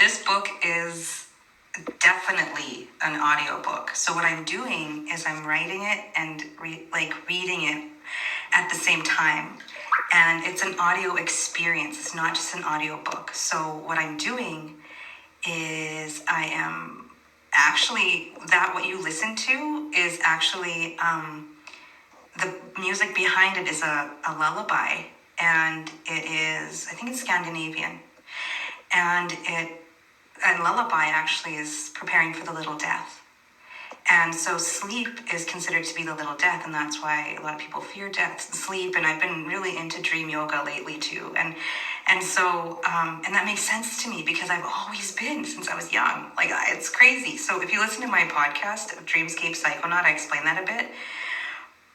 this book is definitely an audiobook. So what I'm doing is I'm writing it and reading it at the same time. And it's an audio experience. It's not just an audiobook. So what I'm doing is I am actually, that what you listen to is actually, the music behind it is a lullaby. And it is, I think it's Scandinavian. And a lullaby actually is preparing for the little death. And so sleep is considered to be the little death, and that's why a lot of people fear death, sleep. And I've been really into dream yoga lately too. And so that makes sense to me because I've always been since I was young. Like, it's crazy. So if you listen to my podcast, Dreamscape Psychonaut, I explain that a bit.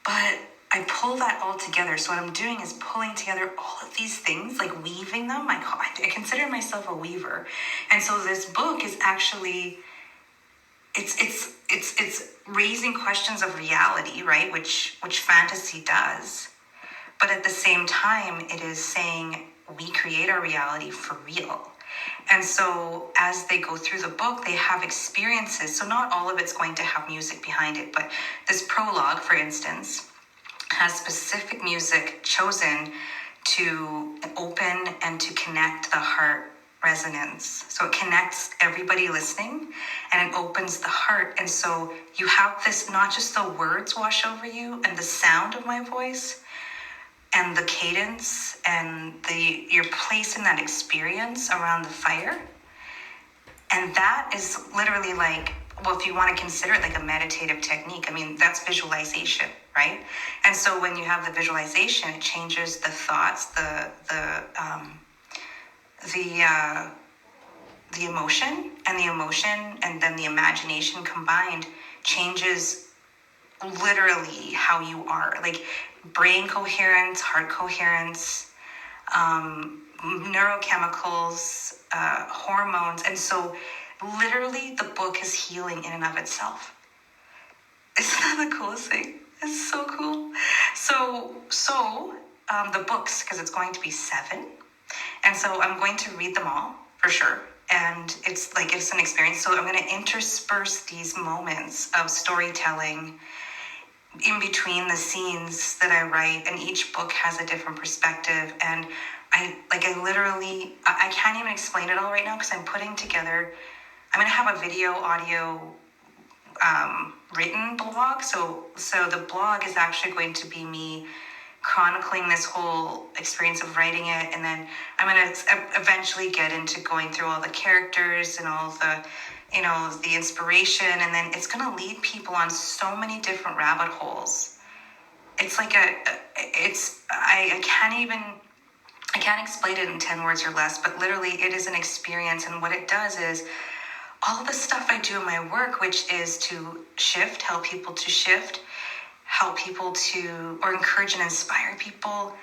But I pull that all together. So what I'm doing is pulling together all of these things, like weaving them. I consider myself a weaver. And so this book is actually, it's raising questions of reality, right? Which fantasy does. But at the same time, it is saying we create our reality for real. And so as they go through the book, they have experiences. So not all of it's going to have music behind it, but this prologue, for instance, has specific music chosen to open and to connect the heart resonance. So it connects everybody listening and it opens the heart. And so you have this, not just the words wash over you and the sound of my voice and the cadence and your place in that experience around the fire. And that is literally like, well, if you want to consider it like a meditative technique, I mean, that's visualization, right? And so when you have the visualization, it changes the thoughts, the emotion, and then the imagination combined changes literally how you are, like brain coherence, heart coherence, neurochemicals, hormones. And so literally the book is healing in and of itself. Isn't that the coolest thing? It's so cool. So the books, because it's going to be 7. And so I'm going to read them all for sure. And it's an experience. So I'm going to intersperse these moments of storytelling in between the scenes that I write, and each book has a different perspective. And I can't even explain it all right now because I'm putting together, I'm going to have a video, audio, written blog. So the blog is actually going to be me chronicling this whole experience of writing it, and then I'm going to eventually get into going through all the characters and all the, the inspiration, and then it's going to lead people on so many different rabbit holes. It's like I can't explain it in 10 words or less, but literally it is an experience. And what it does is all the stuff I do in my work, which is to help people to shift, help people to, or encourage and inspire people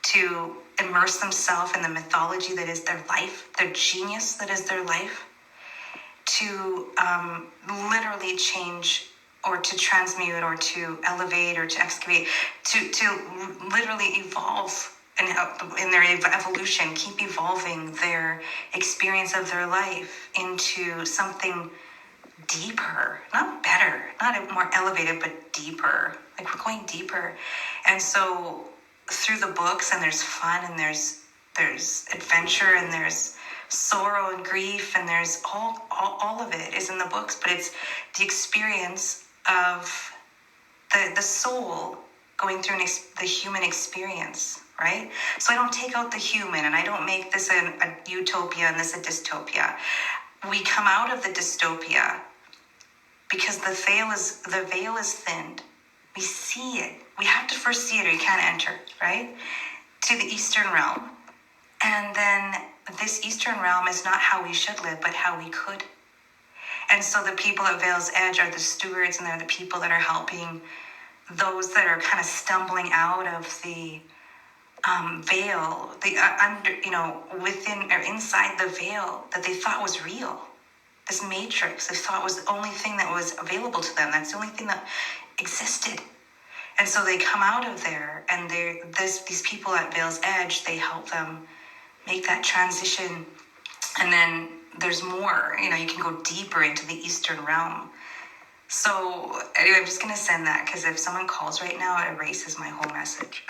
to immerse themselves in the mythology that is their life, their genius that is their life, to literally change or to transmute or to elevate or to excavate, to literally evolve and in their evolution, keep evolving their experience of their life into something deeper, not better, not more elevated, but deeper. Like, we're going deeper. And so through the books, and there's fun, and there's adventure, and there's sorrow and grief, and there's all of it is in the books, but it's the experience of the soul going through the human experience, right? So I don't take out the human, and I don't make this a utopia and this a dystopia. We come out of the dystopia because the veil is thinned. We see it. We have to first see it or you can't enter, right? To the Eastern realm. And then this Eastern realm is not how we should live, but how we could. And so the people at Veil's Edge are the stewards, and they're the people that are helping those that are kind of stumbling out of the veil, within or inside the veil that they thought was real. This matrix, they thought was the only thing that was available to them. That's the only thing that existed. And so they come out of there, and these people at Veil's Edge, they help them make that transition. And then there's more. You know, you can go deeper into the Eastern realm. So anyway, I'm just gonna send that because if someone calls right now, it erases my whole message.